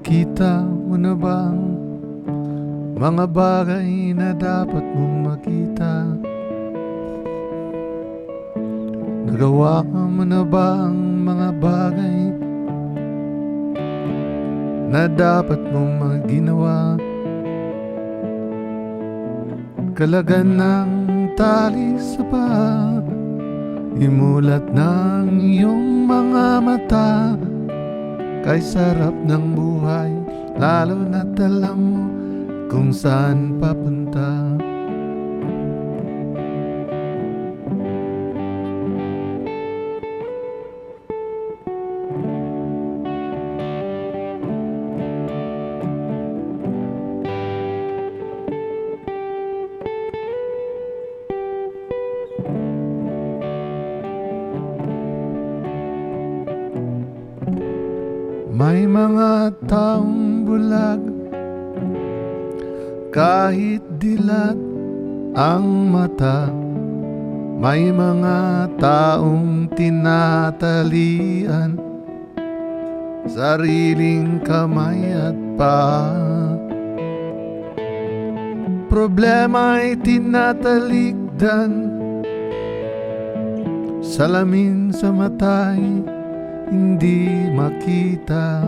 Nakita mo na ba ang mga bagay na dapat mong makita? Nagawa mo na ba ang mga bagay na dapat mong maginawa? Kalagan ng tali sa paa, imulat ng iyong mga mata. Kay sarap ng buhay, lalo na't alam mo kung saan papunta. May mga taong bulag, kahit dilat ang mata. May mga taong tinatalian, sariling kamay at paa. Problema'y tinatalikdan, salamin sa mata'y hindi makita.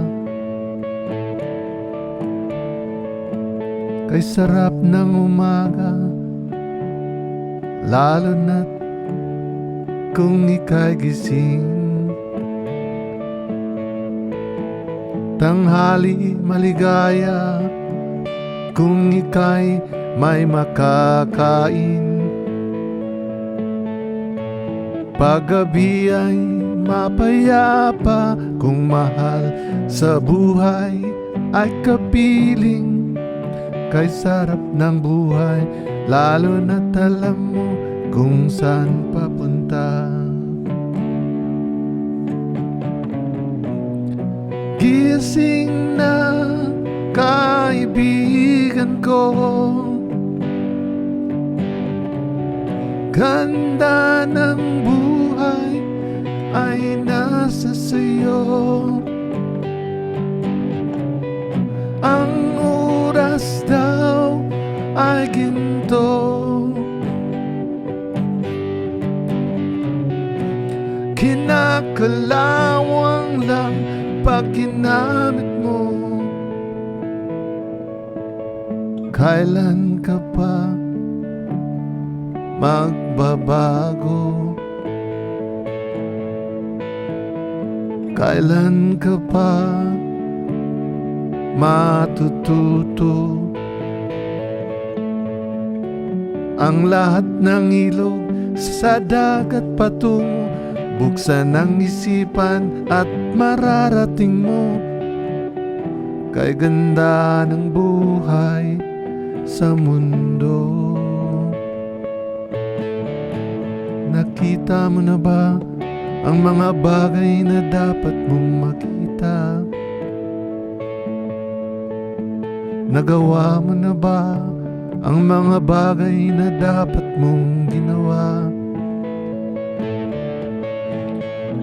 Kay sarap ng umaga, lalo na't kung ika'y gising. Tanghali maligaya kung ika'y may makakain. Paggabi ay mapayapa kung mahal sa buhay ay kapiling. Kay sarap ng buhay, lalo na't alam mo kung saan papunta. Gising na kaibigan ko, ganda ng buhay ay nasa sayo. Ang oras daw ay ginto, kinakalawang lang pag ginamit mo. Kailan ka pa magbabago? Kailan ka pa matututo? Ang lahat ng ilog sa dagat patungo, buksan ang isipan at mararating mo. Kay ganda ng buhay sa mundo. Nakita mo na ba ang mga bagay na dapat mong makita? Nagawa mo na ba ang mga bagay na dapat mong ginawa?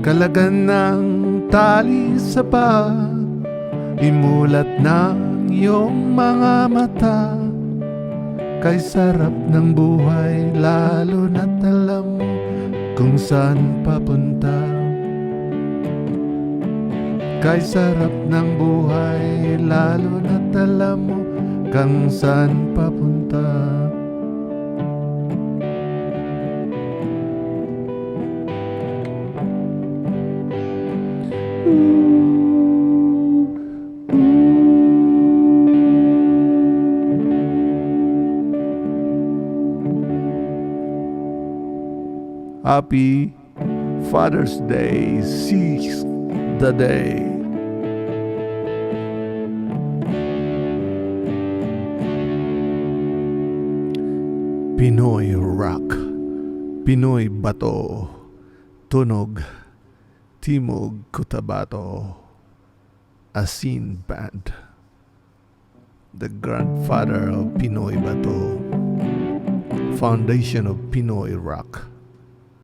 Kalagan ng tali sa paa, imulat ng iyong mga mata. Kay sarap ng buhay, lalo na't alam mo kung saan papunta. Kay sarap ng buhay, lalo na't alam mo kung saan papunta. Happy Father's Day, seize the day. Pinoy Rock, Pinoy Bato, Tunog, Timog Cotabato, Asin Band, the grandfather of Pinoy Bato, foundation of Pinoy Rock.